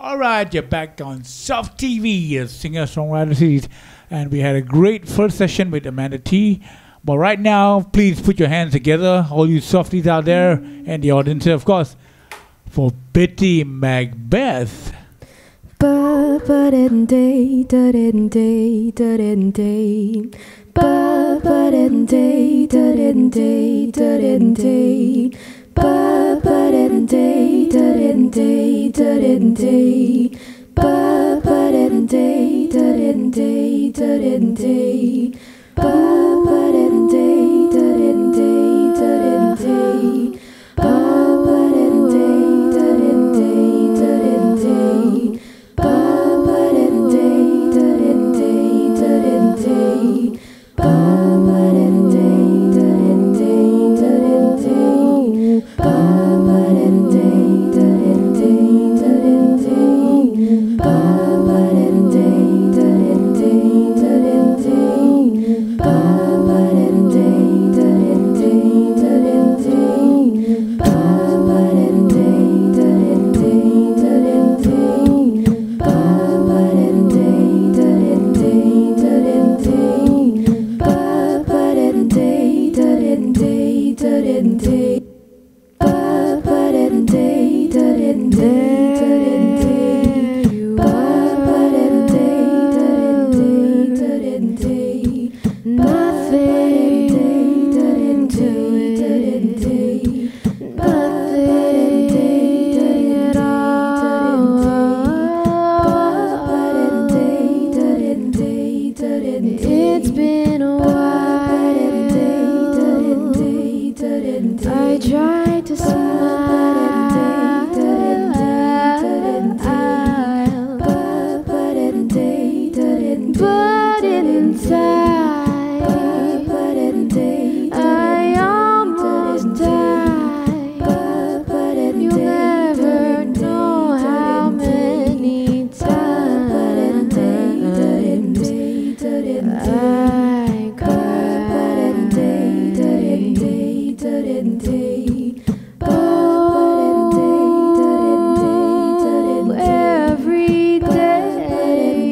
All right, you're back on Soft TV, a singer-songwriter series, and we had a great first session with Amanda T. But right now, please put your hands together, all you softies out there, and the audience, of course, for Bittymacbeth. It's been a while. I try to smile, but inside I almost die. You'll never know how many times I cried. Oh, every day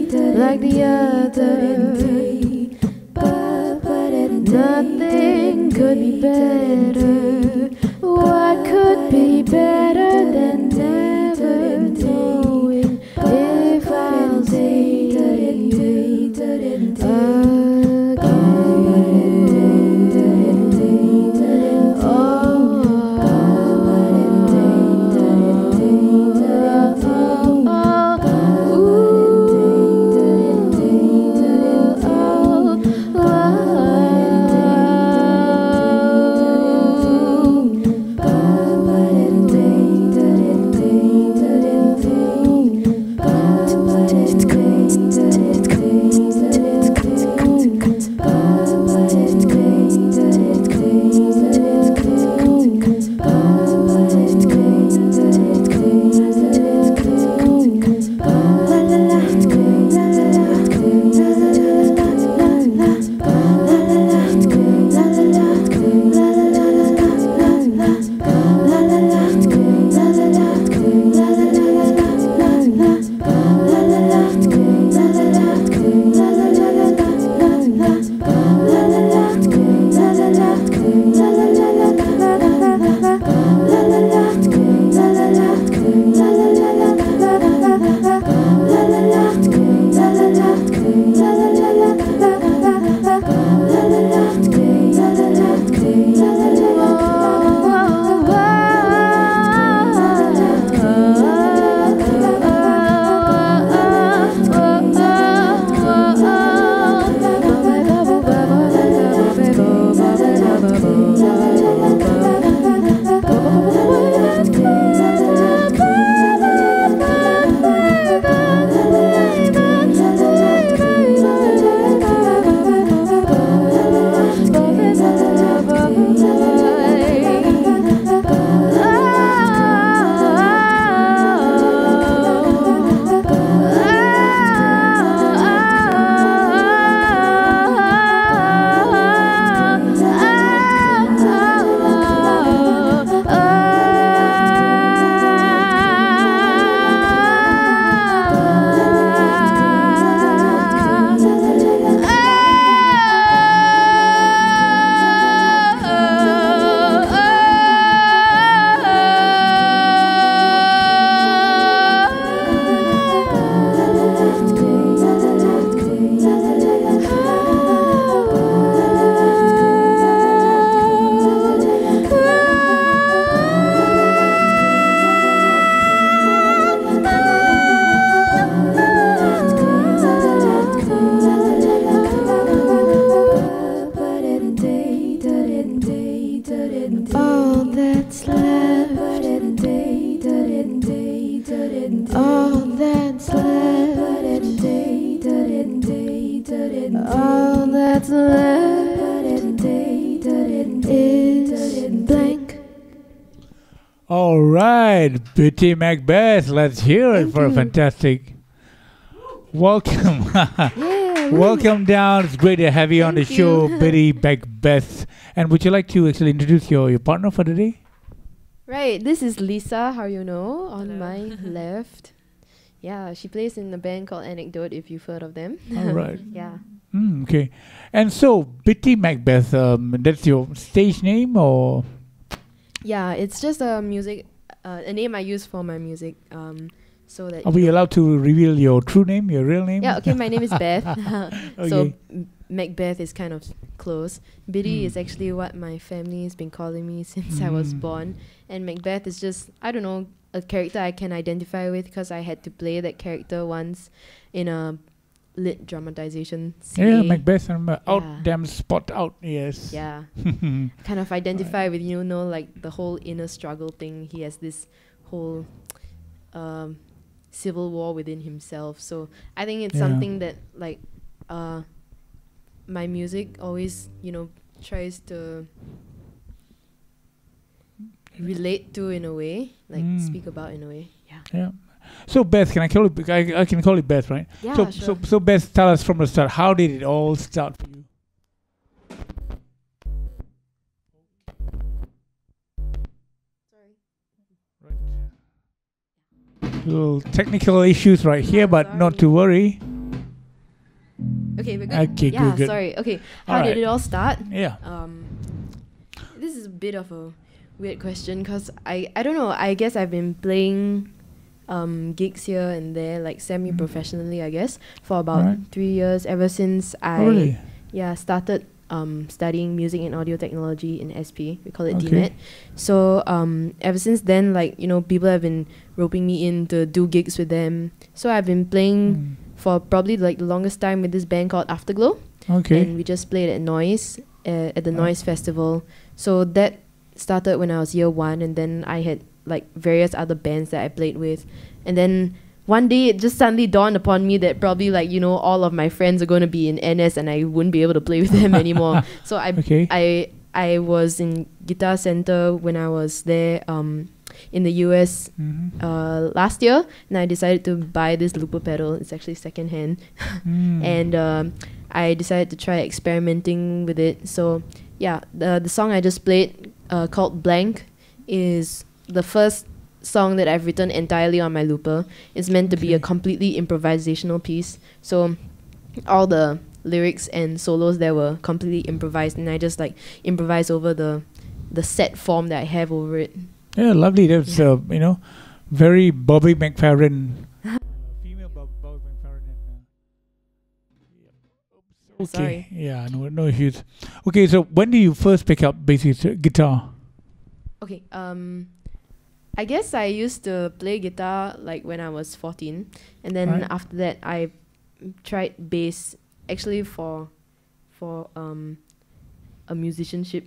is like the other. Nothing could be better. What could be better than never knowing if I'll see you again? all that's left, all that's left, all that's left is blank. All right, Bittymacbeth, let's hear it Thank for a you. fantastic. Welcome. Yeah, woo. Welcome down. It's great to have you on the Thank show, you. Bittymacbeth. And would you like to actually introduce your partner for today? Right, this is Lisa, how you know, on my left. Yeah, she plays in a band called Anecdote, if you've heard of them. All right. Yeah. Okay. And so, Bittymacbeth, that's your stage name or? Yeah, it's just a name I use for my music. So that Are we allowed to reveal your true name, your real name? yeah, okay, my name is Beth. So Okay. Macbeth is kind of close. Biddy is actually what my family has been calling me since I was born. And Macbeth is just, I don't know, a character I can identify with because I had to play that character once in a lit dramatization Yeah, CA. Macbeth, I'm out, Yeah. damn spot out, yes. Yeah. Kind of identify with, like the whole inner struggle thing. He has this whole civil war within himself. So I think it's Yeah. something that like my music always, tries to relate to in a way, like speak about in a way. Yeah. Yeah. So Beth, can I call it? I can call it Beth, right? Yeah, So sure. so Beth, tell us from the start. How did it all start for you? Little technical issues right here, but not to worry. Okay, we're good. Okay, Yeah, good. sorry. Okay, how Alright. did it all start? Yeah. This is a bit of a weird question because I don't know. I guess I've been playing gigs here and there, like semi-professionally, I guess, for about Right. 3 years, ever since I Oh, really? started studying music and audio technology in SP. We call it Okay. DMET. So ever since then, people have been roping me in to do gigs with them. So I've been playing for probably like the longest time with this band called Afterglow. Okay. And we just played at Noise, at the Noise Festival. So that started when I was year 1, and then I had like various other bands that I played with. And then one day it just suddenly dawned upon me that probably all of my friends are going to be in NS and I wouldn't be able to play with them anymore. So I was in Guitar Center when I was there in the US last year, and I decided to buy this looper pedal. It's actually secondhand. And I decided to try experimenting with it. So yeah, the song I just played called Blank is the first song that I've written entirely on my looper. It's meant to be a completely improvisational piece. So all the lyrics and solos there were completely improvised, and I just improvise over the set form that I have over it. Yeah, lovely. That's very Bobby McFerrin. Female Bobby McFerrin. Okay. Sorry. Yeah, no issues. Okay, so when do you first pick up basic guitar? Okay, I guess I used to play guitar when I was 14, and then Right. after that I tried bass actually for a musicianship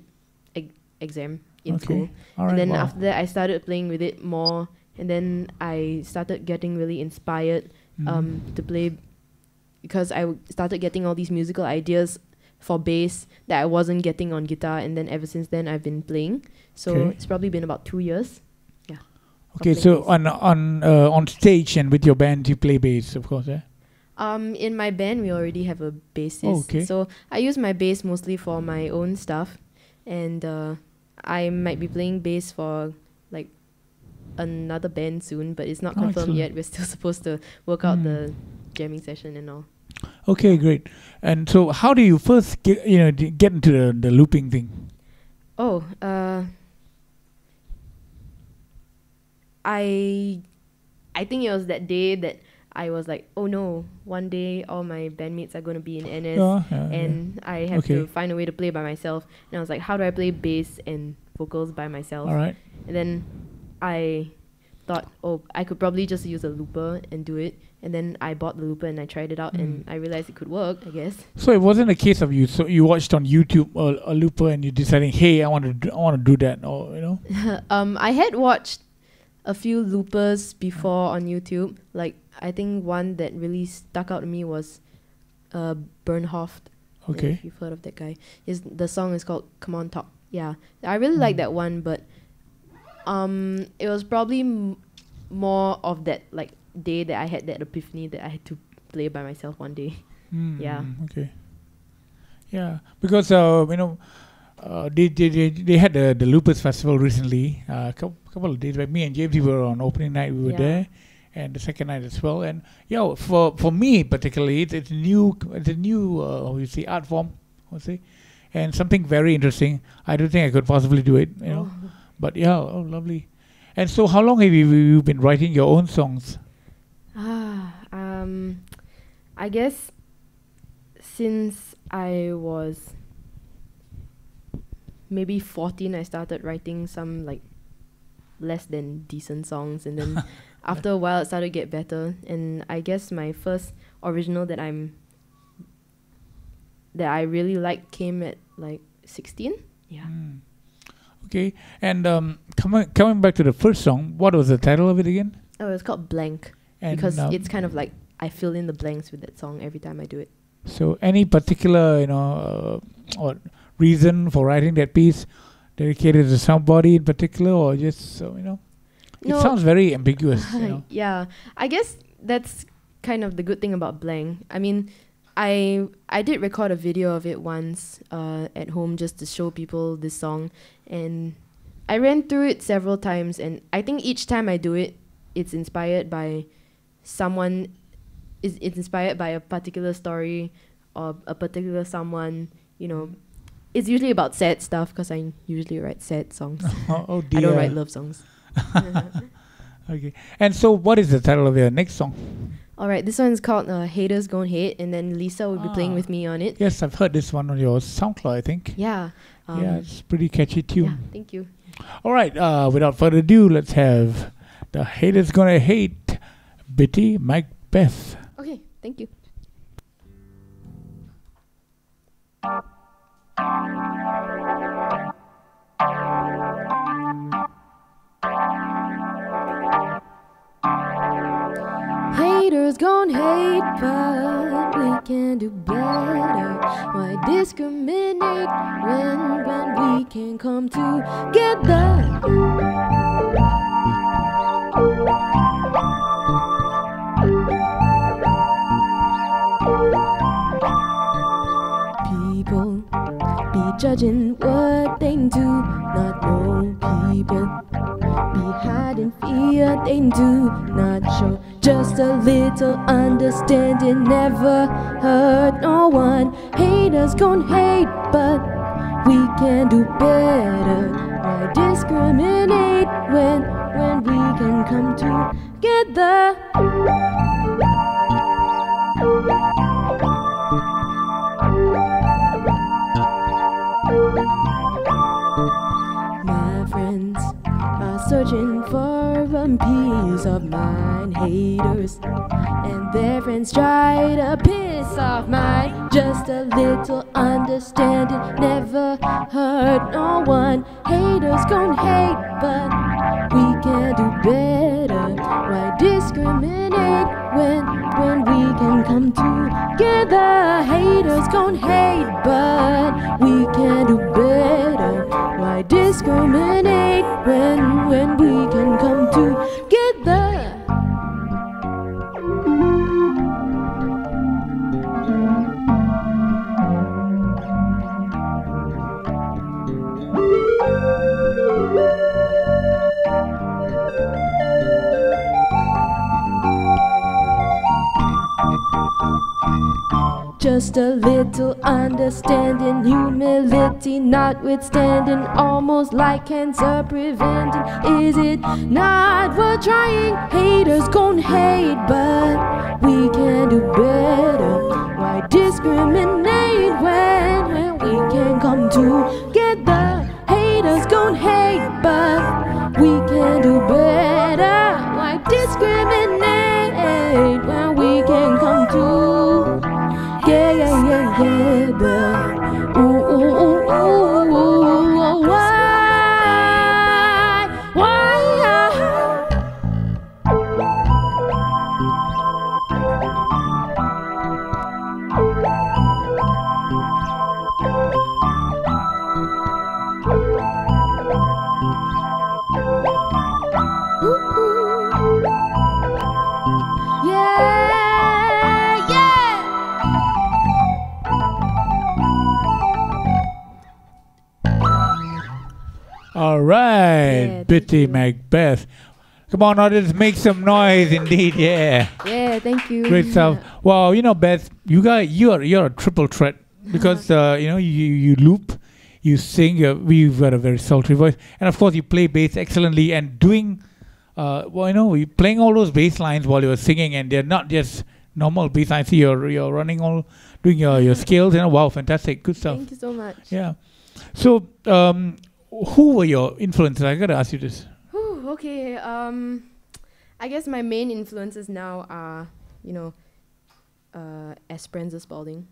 exam in school. All right. And then wow. after that I started playing with it more, and then I started getting really inspired to play, because I started getting all these musical ideas for bass that I wasn't getting on guitar, and then ever since then I've been playing. So Okay. it's probably been about 2 years. Okay, playing so bass. on stage and with your band, you play bass, of course, eh? In my band we already have a bassist. Oh, okay. So I use my bass mostly for my own stuff, and I might be playing bass for another band soon, but it's not Oh, confirmed excellent. yet. We're still supposed to work out the jamming session and all. Okay, great. And so, how do you first get into the looping thing? Oh, I think it was that day that I was like, oh no, one day all my bandmates are going to be in NS, and I have to find a way to play by myself. And I was like, how do I play bass and vocals by myself? All right. And then I thought, oh, I could probably just use a looper and do it. And then I bought the looper and I tried it out and I realized it could work, I guess. So it wasn't a case of you watched on YouTube a looper and you deciding, hey, I want to do that, or you know. I had watched a few loopers before on YouTube. Like I think one that really stuck out to me was Bernhoft. Okay. If you've heard of that guy. The song is called Come On Talk. Yeah. I really like that one, but it was probably more of that like day that I had that epiphany that I had to play by myself one day. Yeah. Okay. Yeah, because you know, they had the Loopers Festival recently. A couple of days back. Me and James, we were on opening night. We were there, and the second night as well. And yeah, for me particularly, it's a new you see art form, I would say, and something very interesting. I don't think I could possibly do it, you know. But yeah, lovely. And so, how long have you been writing your own songs? I guess since I was maybe 14, I started writing some like less than decent songs, and then after a while it started to get better. And I guess my first original that I really liked came at like 16. Yeah. Okay. And coming back to the first song, what was the title of it again? Oh, it's called Blank. And because it's kind of like I fill in the blanks with that song every time I do it. So any particular, you know, or reason for writing that piece, dedicated to somebody in particular, or just, you know, it sounds very ambiguous, you know. Yeah, I guess that's kind of the good thing about Blank. I mean, I did record a video of it once at home just to show people this song, and I ran through it several times, and I think each time I do it, it's inspired by someone. It's inspired by a particular story or a particular someone, you know. It's usually about sad stuff because I usually write sad songs. Oh dear. I don't write love songs. Okay. And so what is the title of your next song? Alright, this one is called Haters Gon' Hate, and then Lisa will be playing with me on it. Yes, I've heard this one on your SoundCloud, I think. Yeah. Yeah, it's a pretty catchy tune. Yeah, thank you. Alright, without further ado, let's have the Haters Gonna Hate, Bittymacbeth. Okay, thank you. Haters gon' hate, but we can do better. Why discriminate when we can come together? People be judging what they do not know. People be hiding fear they do not show. Just a little understanding never hurt no one. Haters gon' hate, but we can do better. Why discriminate when we can come together? My friends are searching for a peace of mind. Haters and their friends try to piss off mine. Just a little understanding never hurt no one. Haters gon' hate, but we can do better. Why discriminate when we can come together? Haters gon' hate, but we can do better. Why discriminate when we can come together? Just a little understanding, humility notwithstanding, almost like cancer preventing. Is it not worth trying? Haters gon' hate, but we can do better. Why discriminate when we can come together? Haters gon' hate, but we can do better. Why discriminate when Yeah, yeah. All right, Yeah, thank you. Bittymacbeth. Come on, audience, make some noise, indeed. Yeah, Yeah, thank you. great stuff. Wow, you know, Beth, you're a triple threat because you loop, you sing. You've got a very sultry voice, and of course you play bass excellently. And doing, you're playing all those bass lines while you're singing, and they're not just normal bass lines. You're running all, doing your scales. Wow, fantastic, good stuff. Thank you so much. Yeah. So, who were your influences? I gotta ask you this. Whew, okay. I guess my main influences now are, Esperanza Spalding,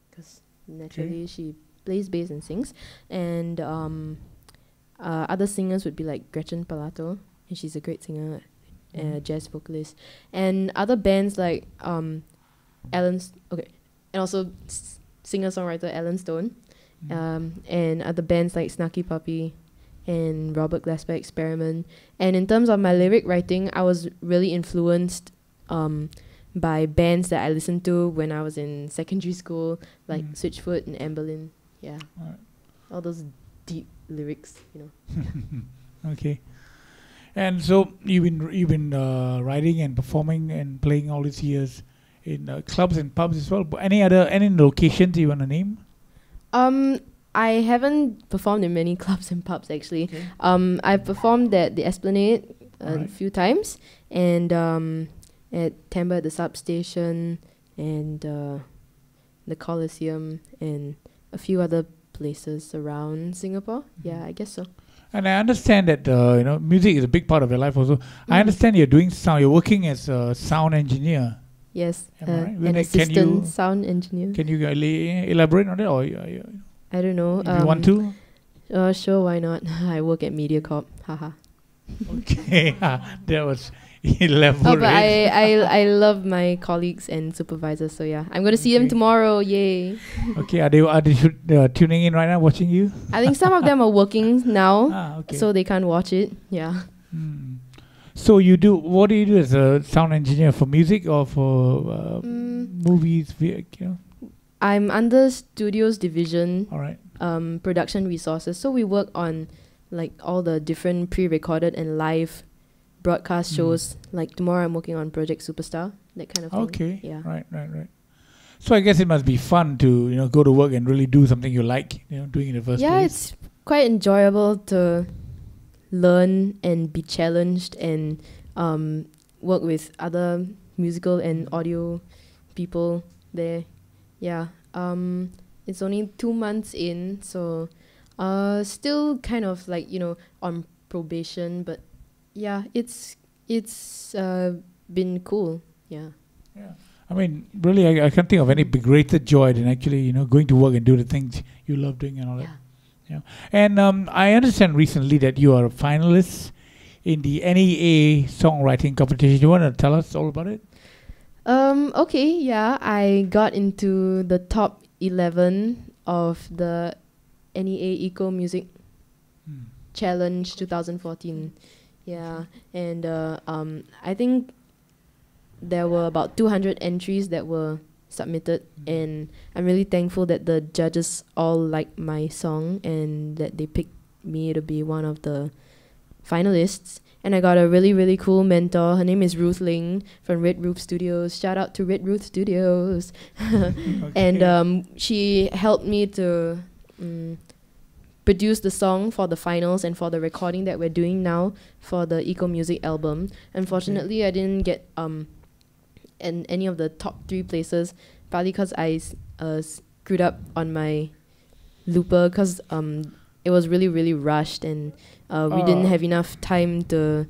because naturally she plays bass and sings, and other singers would be like Gretchen Palato, and she's a great singer, jazz vocalist, and other bands like and also singer-songwriter Alan Stone, and other bands like Snarky Puppy and Robert Glasper Experiment. And in terms of my lyric writing, I was really influenced by bands that I listened to when I was in secondary school, like Switchfoot and Amberlin. Yeah, all those deep lyrics, Okay. And so you've been writing and performing and playing all these years in clubs and pubs as well. But any locations you want to name? I haven't performed in many clubs and pubs actually. Okay. I've performed at the Esplanade a few times, and at Tampa at the substation, and the Coliseum, and a few other places around Singapore. Yeah, I guess so. And I understand that music is a big part of your life also. I understand you're doing sound. You're working as a sound engineer. Yes, right? an assistant sound engineer. Can you elaborate on it, or I don't know. If you want to? Sure, why not? I work at MediaCorp. Haha. Okay, that was elaborate. Oh, but I love my colleagues and supervisors, so yeah. I'm going to see them tomorrow, yay. Okay, are they tuning in right now, watching you? I think some of them are working now, so they can't watch it, yeah. So what do you do as a sound engineer, for music or for movies? I'm under studios division, all right. Production resources. So we work on like all the different pre-recorded and live broadcast shows. Like tomorrow I'm working on Project Superstar, that kind of thing. Okay, yeah. Right. So I guess it must be fun to go to work and really do something you like, doing in the first place. Yeah, it's quite enjoyable to learn and be challenged and work with other musical and audio people there. Yeah, it's only 2 months in, so still kind of like on probation, but yeah, it's been cool. Yeah. I mean, really, I can't think of any greater joy than actually going to work and do the things you love doing and all that. Yeah. And I understand recently that you are a finalist in the NEA songwriting competition. You want to tell us all about it? Okay, yeah, I got into the top 11 of the NEA Eco Music Challenge 2014. Yeah, and I think there were about 200 entries that were submitted, and I'm really thankful that the judges all liked my song and that they picked me to be one of the finalists. And I got a really, really cool mentor. Her name is Ruth Ling from Red Roof Studios. Shout out to Red Roof Studios. And she helped me to produce the song for the finals and for the recording that we're doing now for the Eco Music album. Unfortunately, I didn't get in any of the top 3 places, partly because I screwed up on my looper, because it was really, really rushed, and we didn't have enough time to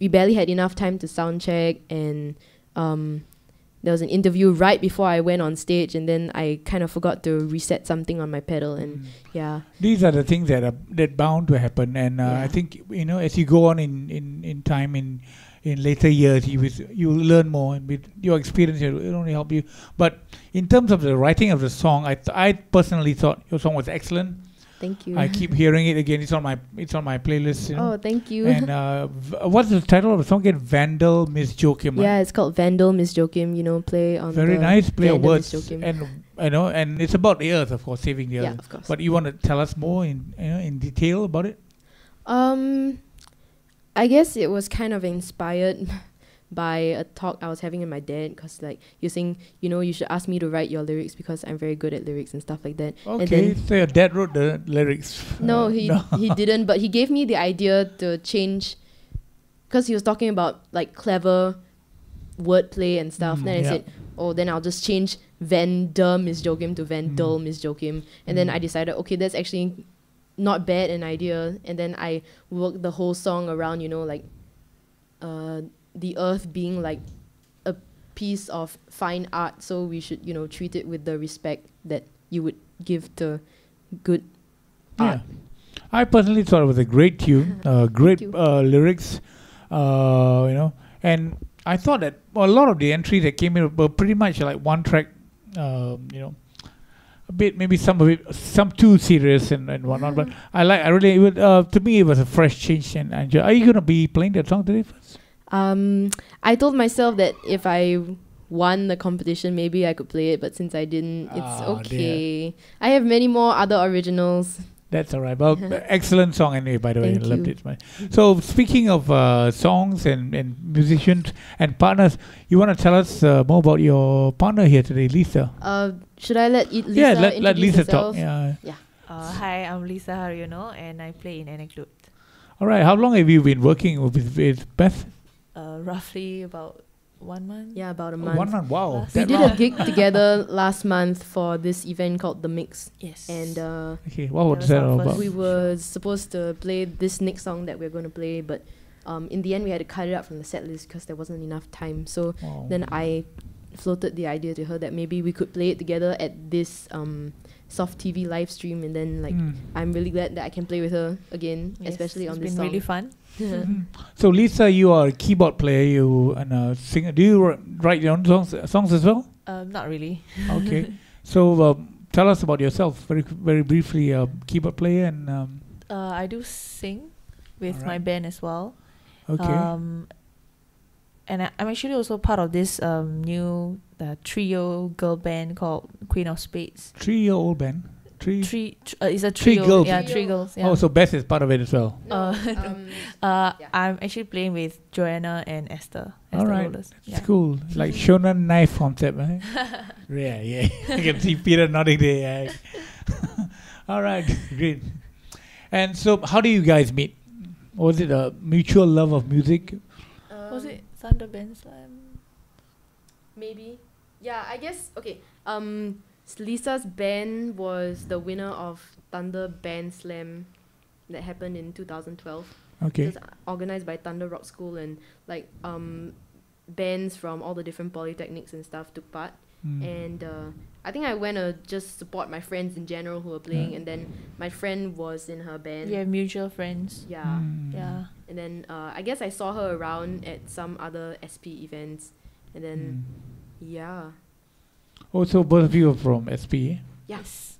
we barely had enough time to sound check, and there was an interview right before I went on stage, and then I kind of forgot to reset something on my pedal, and yeah. These are the things that are bound to happen, and I think as you go on in time, in later years, you will learn more, and with your experience, it will only help you. But in terms of the writing of the song, I personally thought your song was excellent. Thank you. I keep hearing it again. It's on my playlist. You know. Oh, thank you. And what's the title of the song again? Vandal Miss Joachim. Yeah, it's called Vandal Miss Joachim. You know, play on very the nice play of Vandal Miss words, Joachim. and you know, and it's about the earth, of course, saving the Yeah, earth. of course. But you want to tell us more in detail about it? I guess it was kind of inspired by a talk I was having with my dad, because like you're saying, you know, you should ask me to write your lyrics because I'm very good at lyrics and stuff like that. Okay, so your dad wrote the lyrics. No, he didn't, but he gave me the idea to change, because he was talking about like clever wordplay and stuff. Then I said, oh, then I'll just change Vandal Miss Joachim to Vandal Miss Joachim. And then I decided, okay, that's actually not bad an idea. And then I worked the whole song around, you know, like the earth being like a piece of fine art, so we should, you know, treat it with the respect that you would give to good art. I personally thought it was a great tune, great lyrics, you know, and I thought that a lot of the entries that came in were pretty much like one track, you know, a bit, maybe some of it, some too serious and whatnot, but I really, to me it was a fresh change. And are you going to be playing that song today first? I told myself that if I won the competition, maybe I could play it, but since I didn't, it's okay. Dear. I have many more other originals. That's all right. Well, excellent song anyway, by the way. I loved it. So speaking of songs and musicians and partners, you want to tell us more about your partner here today, Lisa? Should I let Lisa let Lisa herself? talk. Yeah. Hi, I'm Lisa Haryono and I play in Afterglow. All right. How long have you been working with Beth? Roughly about 1 month. Yeah, about a month. 1 month, wow. We did a gig together last month for this event called The Mix. Yes. And okay, what was that all about? We were supposed to play this next song that we're going to play, but in the end we had to cut it out from the set list because there wasn't enough time. So then I floated the idea to her that maybe we could play it together at this Soft TV live stream, and then like I'm really glad that I can play with her again, especially on this song. It's been really fun. So Lisa, you are a keyboard player, you and a singer. Do you write your own songs as well? Not really. Okay. So tell us about yourself very briefly. Keyboard player and I do sing with my band as well. Okay. And I'm actually also part of this new trio girl band called Queen of Spades. Trio band? It's a trio. Girls. Yeah, three girls. Yeah. Oh, so Beth is part of it as well. I'm actually playing with Joanna and Esther. All right. Rollers. It's cool. Like shonen knife concept, right? Yeah. I can see Peter nodding there. All right, great. And so how do you guys meet? Was it a mutual love of music? Was it Thunder Band Slam? Maybe. Yeah, I guess. Okay. Lisa's band was the winner of Thunder Band Slam that happened in 2012. Okay. It was organized by Thunder Rock School, and like bands from all the different polytechnics and stuff took part. And I think I went to just support my friends in general who were playing, and then my friend was in her band. We have mutual friends. Yeah. Yeah. And then I guess I saw her around at some other SP events, and then yeah. Oh, so both of you are from SP? Yes.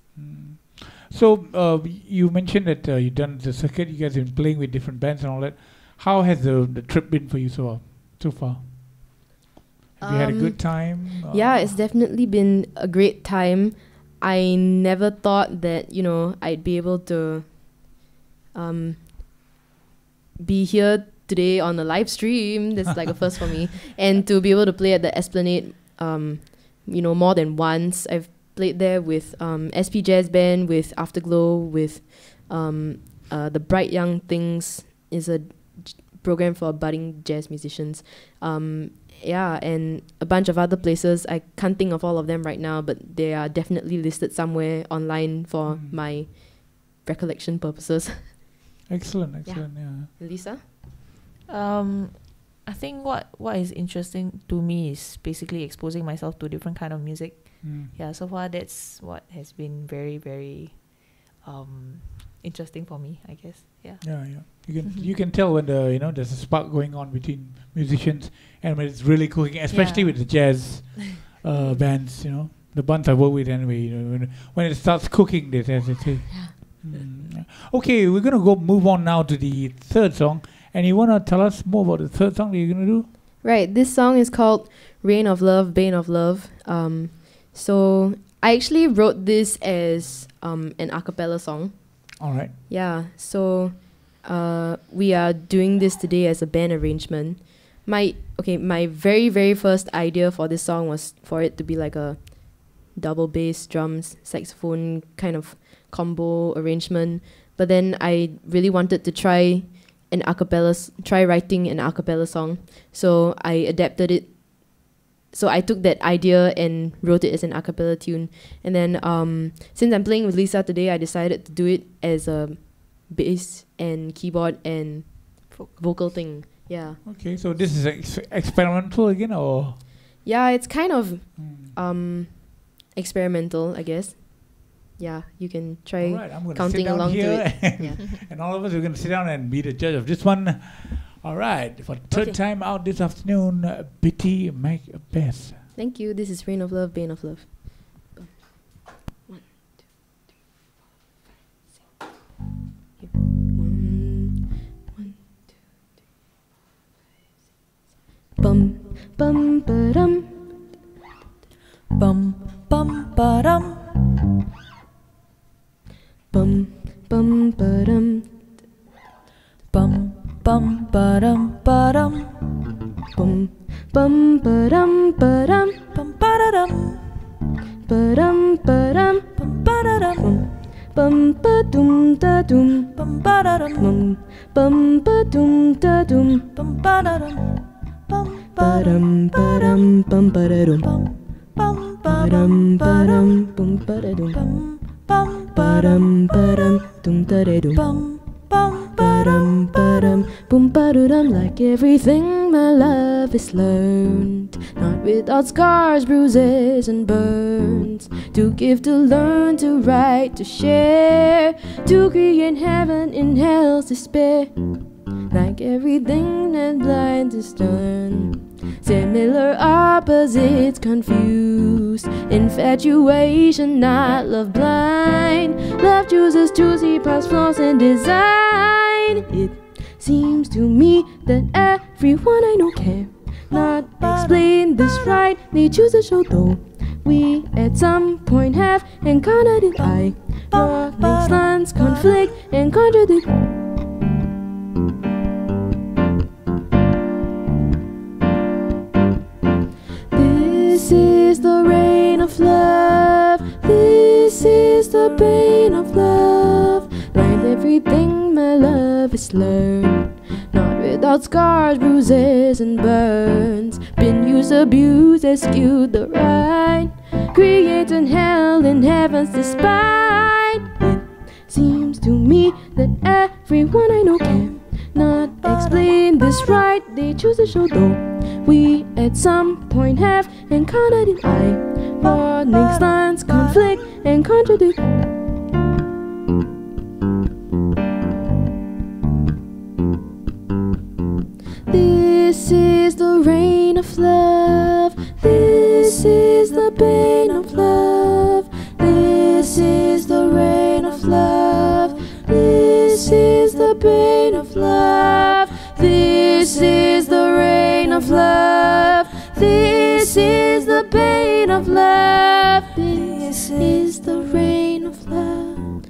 So you mentioned that you've done the circuit. You guys have been playing with different bands and all that. How has the trip been for you so far? Have you had a good time? Yeah, it's definitely been a great time. I never thought that, you know, I'd be able to be here today on a live stream. That's like a first for me. And to be able to play at the Esplanade, you know, more than once. I've played there with SP Jazz Band, with Afterglow, with the Bright Young Things is a program for budding jazz musicians. Yeah, and a bunch of other places. I can't think of all of them right now, but they are definitely listed somewhere online for my recollection purposes. Excellent, yeah. Lisa? I think what is interesting to me is basically exposing myself to different kind of music. Yeah, so far that's what has been very, very interesting for me, I guess. Yeah. You can tell when there's a spark going on between musicians and when it's really cooking, especially with the jazz bands. The bands I work with anyway. When it starts cooking, as they say. Okay, we're gonna move on now to the third song. And you wanna tell us more about the third song that you're gonna do? Right, this song is called Rain of Love, Bane of Love. So I actually wrote this as an a cappella song. All right. Yeah, so we are doing this today as a band arrangement. My very, very first idea for this song was for it to be like a double bass, drums, saxophone kind of combo arrangement. But then I really wanted to try writing an a cappella song. So I adapted it. So I took that idea and wrote it as an a cappella tune. And then since I'm playing with Lisa today, I decided to do it as a bass and keyboard and vocal thing. Yeah. Okay, so this is experimental again, or? Yeah, it's kind of experimental, I guess. Yeah, you can try counting along to it. Yeah. And all of us are going to sit down and be the judge of this one. All right, for third time out this afternoon, Bittymacbeth. Thank you. This is Rain of Love, Bane of Love. 1, 2, 3, 4, 5, 6. 1, 2, 3, 4, 5, 6. Bum bum ba-dum. Bum bum ba-dum. Bum bum ba-dum. Bum bum ba-dum ba-dum. Bum bum ba-dum ba-dum. Bum ba-da-dum. Ba-dum ba-dum. Bum ba-da-dum. Bum ba-dum da-dum. Bum ba-da-dum. Bum ba-dum da-dum. Bum ba-da-dum. Bum Ba-dum ba-dum bum ba-da-dum. bum Ba-dum ba-dum bum ba-da-dum. bum Ba-dum ba-dum dum da-da-dum. bum bum Ba-dum ba-dum boom ba-da-dum. Like everything my love is learned, not without scars, bruises and burns. To give, to learn, to write, to share, to create heaven in hell's despair. Like everything that blinds is done, similar opposites confused. Infatuation, not love blind. Love chooses to see past flaws in design. It seems to me that everyone I know can not explain this right. They choose to show though we at some point have encountered it. Ironic slants conflict and contradict. This is the rain of love. This is the bane of love. Like everything my love is learned, not without scars, bruises and burns. Been used, abused, skewed the right. Creating hell in heaven's despite. It seems to me that everyone I know can not explain this right. They choose to show though we at some point have encountered it. Ironic slants conflict and contradict. This is the rain of love. This is the bane of love. This is the rain of love. This is the bane of love. This is the rain of love. This is the bane of love. This is the rain of love.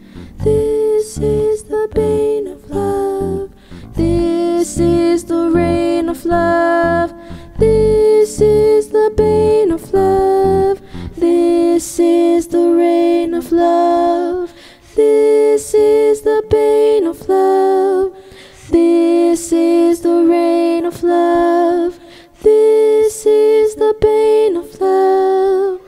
This is the bane of love. This is the rain of love. This is the bane of love. This is the rain of love. This is the bane of love. This is the rain of love. This is the bane of love.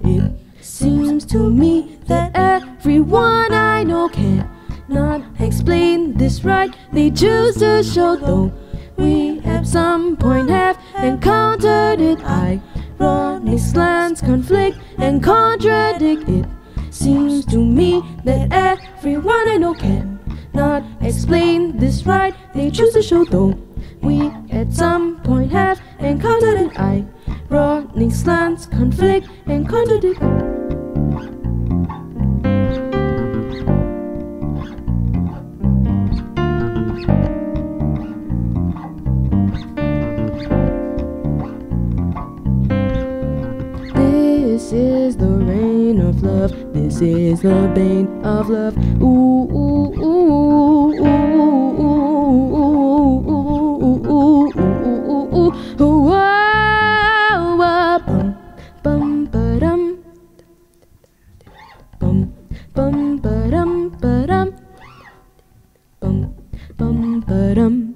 It seems to me that everyone I know can not explain this right. They choose to show though we at some point have encountered it. Ironic slants conflict and contradict. It seems to me that everyone I know can not explain this right. They choose to show though we at some point have encountered it. Ironic slants conflict and contradict. love. This is the bane of love. Ooh, ooh, ooh, ooh, ooh, ooh, ooh, ooh, ooh, ooh, ooh, wow, bum, ba-dum, bum, bum, ba-dum, ba-dum, bum, bum, ba-dum,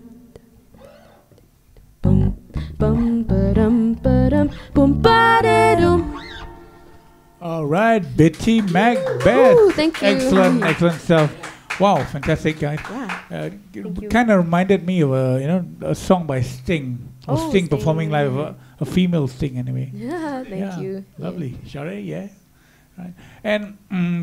bum, bum, ba-dum, ba-dum, bum, ba-da-dum. All right, Bittymacbeth. Ooh, thank you. Excellent, excellent stuff. Wow, fantastic, guys. Yeah. Thank you. Kind of reminded me of a song by Sting. Or Oh, Sting Sting. performing live, a female Sting anyway. Yeah, thank you. Lovely. Shari, yeah. Right. And I'm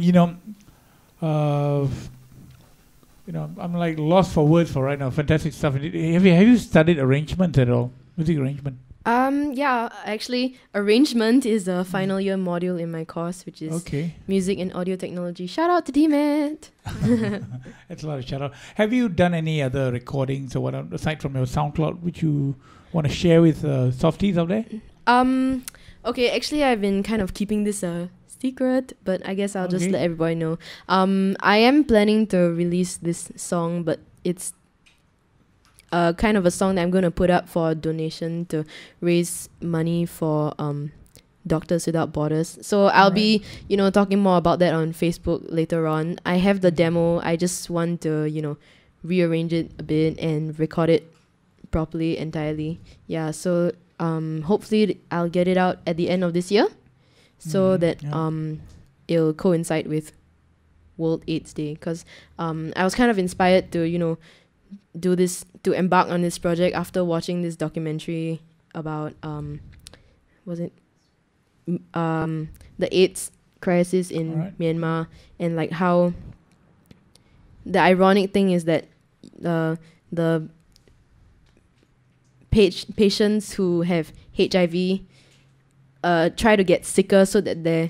like lost for words for right now. Fantastic stuff. Have you studied arrangement at all? Music arrangement? Yeah, actually, arrangement is a final year module in my course, which is music and audio technology. Shout out to DMAT. That's a lot of shout out. Have you done any other recordings or what aside from your SoundCloud, which you want to share with softies out there? Okay, actually, I've been kind of keeping this a secret, but I guess I'll just let everybody know. I am planning to release this song, but it's kind of a song that I'm going to put up for a donation to raise money for Doctors Without Borders. So I'll be, talking more about that on Facebook later on. I have the demo. I just want to, rearrange it a bit and record it properly, entirely. Yeah, so hopefully I'll get it out at the end of this year so that it'll coincide with World AIDS Day. Because I was kind of inspired to, to embark on this project after watching this documentary about the AIDS crisis in Myanmar, and like how the ironic thing is that the patients who have HIV try to get sicker so that their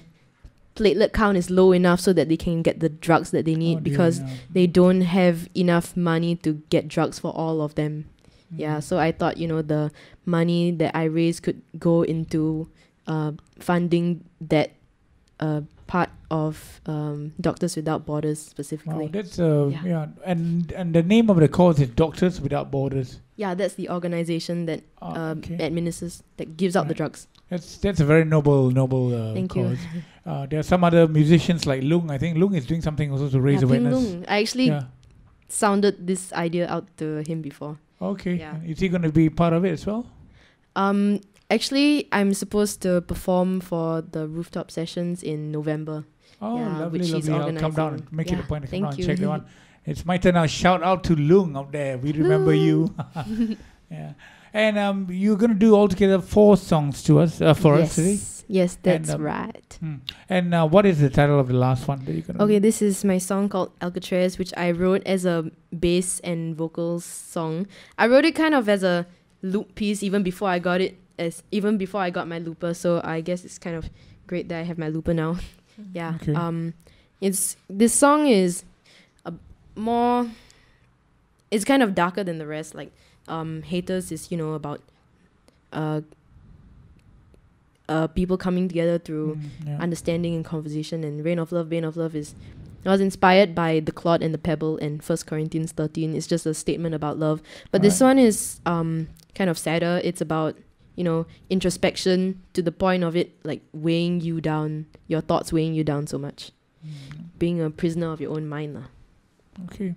platelet count is low enough so that they can get the drugs that they need because they don't have enough money to get drugs for all of them. Yeah, so I thought, the money that I raised could go into funding that part of Doctors Without Borders specifically. Wow, that's and the name of the cause is Doctors Without Borders. Yeah, that's the organization that administers, that gives out the drugs. That's a very noble Thank cause. There are some other musicians like Lung. I think Lung is doing something also to raise awareness. Lung. I actually sounded this idea out to him before. Okay. Yeah. Is he going to be part of it as well? Actually, I'm supposed to perform for the rooftop sessions in November. Oh, lovely, which lovely. I'll come down and make it a point to come down and check that one. It's my turn now. Shout out to Lung out there. We remember you. Yeah. And you're going to do altogether 4 songs to us, for us today? Yes, that's right. And what is the title of the last one that you're going to do? This is my song called Alcatraz, which I wrote as a bass and vocals song. I wrote it kind of as a loop piece even before I got my looper, so I guess it's kind of great that I have my looper now. Yeah. Okay. This song is it's kind of darker than the rest. Like Haters is about people coming together through understanding and conversation, and Rain of Love I was inspired by The Clod and the Pebble and 1 Corinthians 13. It's just a statement about love, but this one is kind of sadder. It's about introspection to the point of it like weighing you down, your thoughts weighing you down so much, being a prisoner of your own mind. Okay.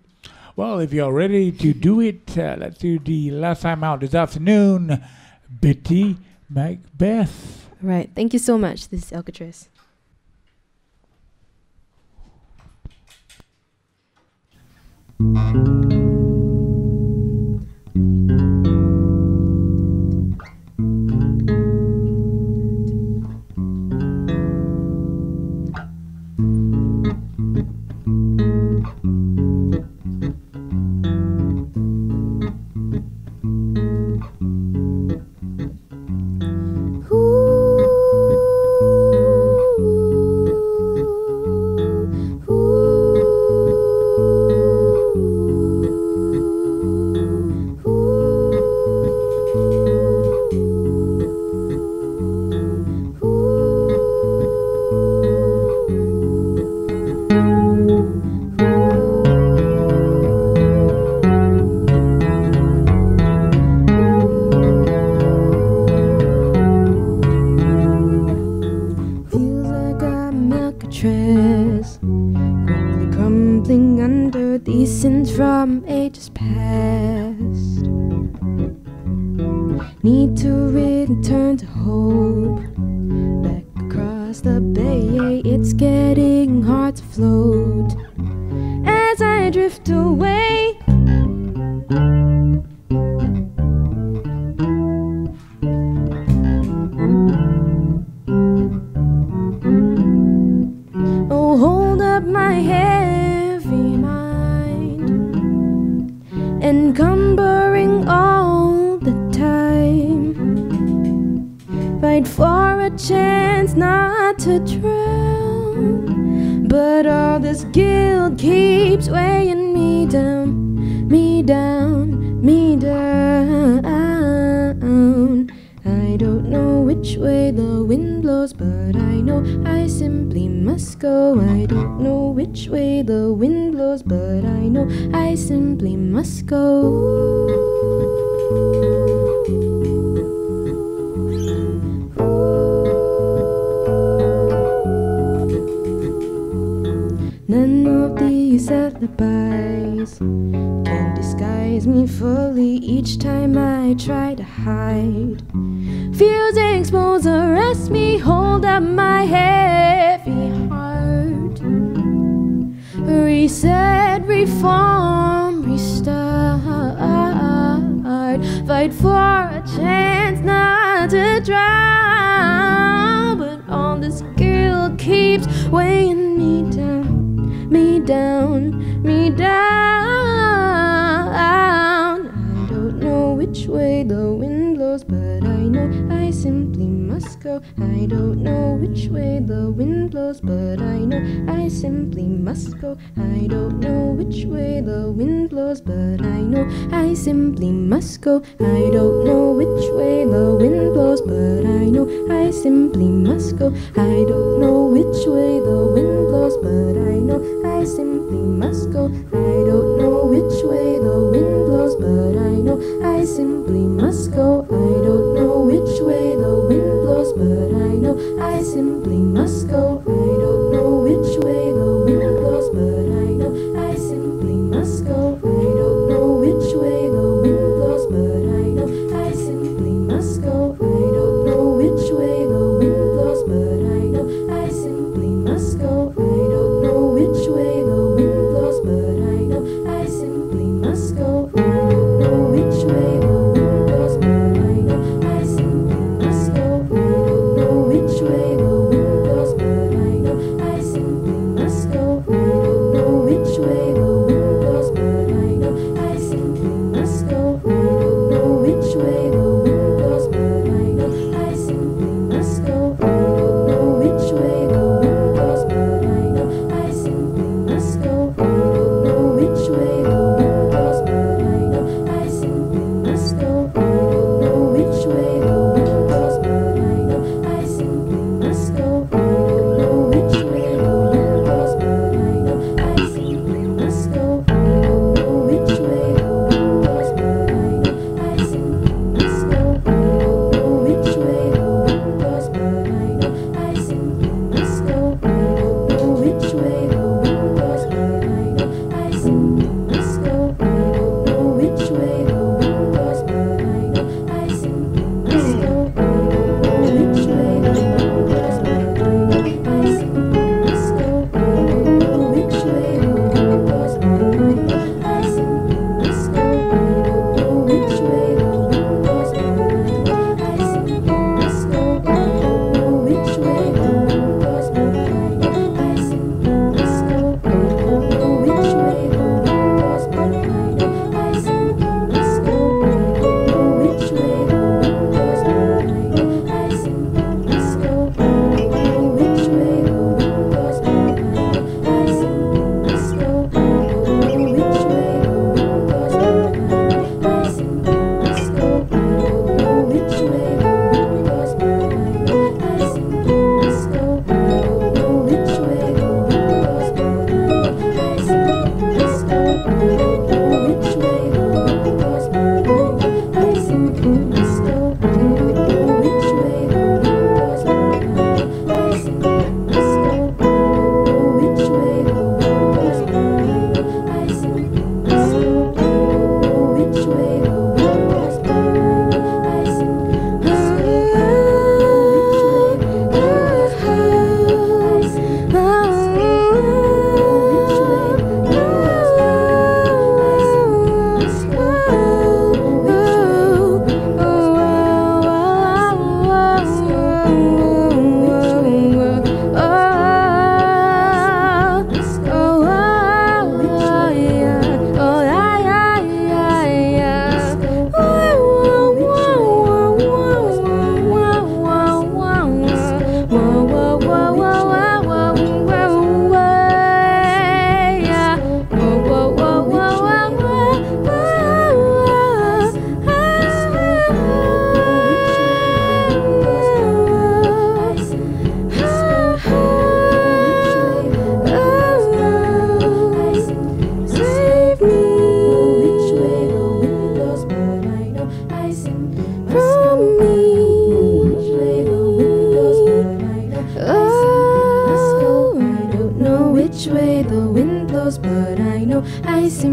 Well, if you're ready to do it, let's do the last time out this afternoon, Bittymacbeth. Right. Thank you so much. This is Alcatraz. Ooh. heard these sins from ages past. Need to return to hope. Back across the bay, it's getting hard to float as I drift away. Oh, hold up my heavy mind, encumbering all the time. Fight for a chance not to drown, but all this guilt keeps weighing me down, me down, me down. I don't know which way the wind blows, but I know I simply must go. I don't know which way the wind blows, but I know I simply must go. None of these alibis can disguise me fully each time I try to hide. Fears expose, arrest me, hold up my heavy heart. Reset, reform, restart. Fight for a chance not to drown, but all this guilt keeps weighing me down, me down, me down. I don't know which way the wind blows, but I know I simply must go. I don't know which way the wind blows, but I know I simply must go. I don't know which way the wind blows, but I know I simply must go. I don't know which way the wind blows, but I know I simply must go. I don't know which way the wind blows, but I know I simply must go. I don't know which way the wind blows, but I know I simply must go. I don't know which way the wind blows, but I know I simply must go. I don't know which way the wind blows, but I know I simply must go. I don't know which way the wind blows, but I know I simply must go. I don't know which way the wind blows, but I know I simply must go. I don't know which way the wind blows, but I know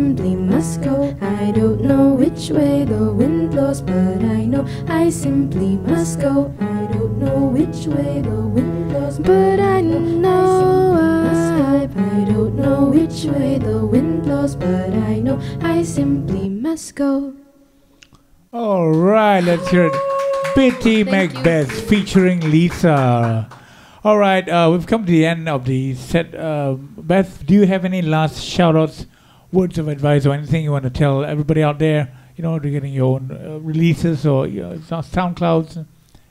simply must go. I don't know which way the wind blows, but I know I simply must go. I don't know which way the wind blows, but I know I don't know which way the wind blows, but I know I simply must go. All right, let's hear it. Bittymacbeth featuring Lisa. All right, we've come to the end of the set. Beth, do you have any last shout-outs, words of advice, or anything you want to tell everybody out there, you know, regarding your own releases or your SoundClouds?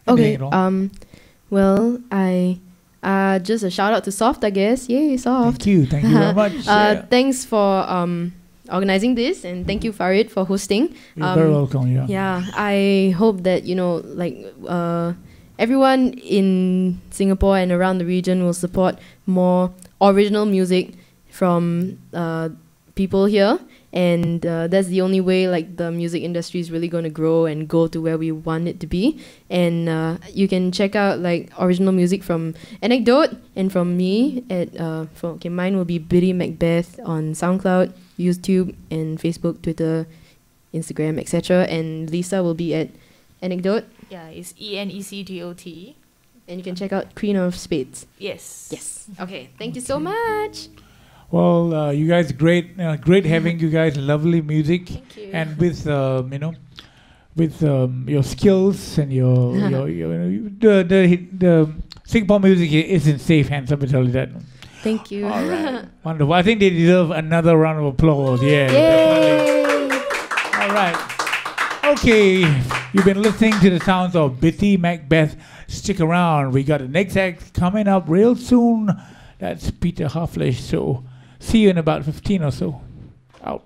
Okay, well, I just a shout out to Soft, I guess. Yay, Soft. Thank you very much. Thanks for organizing this, and thank you, Farid, for hosting. You're very welcome. Yeah, I hope that, you know, like everyone in Singapore and around the region will support more original music from people here, and that's the only way like the music industry is really going to grow and go to where we want it to be. And you can check out like original music from Anecdote and from me at mine will be Bittymacbeth on SoundCloud, YouTube, and Facebook, Twitter, Instagram, etc. And Lisa will be at Anecdote. Yeah, it's ENECDOT. And you can check out Queen of Spades. Yes. Yes. Okay. Thank you so much. Well, you guys, great having you guys. Lovely music. Thank you. And with you know, with your skills and your the Singapore music is in safe hands. Let me tell you that. Thank you. All right. Wonderful. I think they deserve another round of applause. Yeah. Yay! Definitely. All right. Okay. You've been listening to the sounds of Bittymacbeth. Stick around. We got the next act coming up real soon. That's Peter Harflesh. So see you in about 15 or so. Out.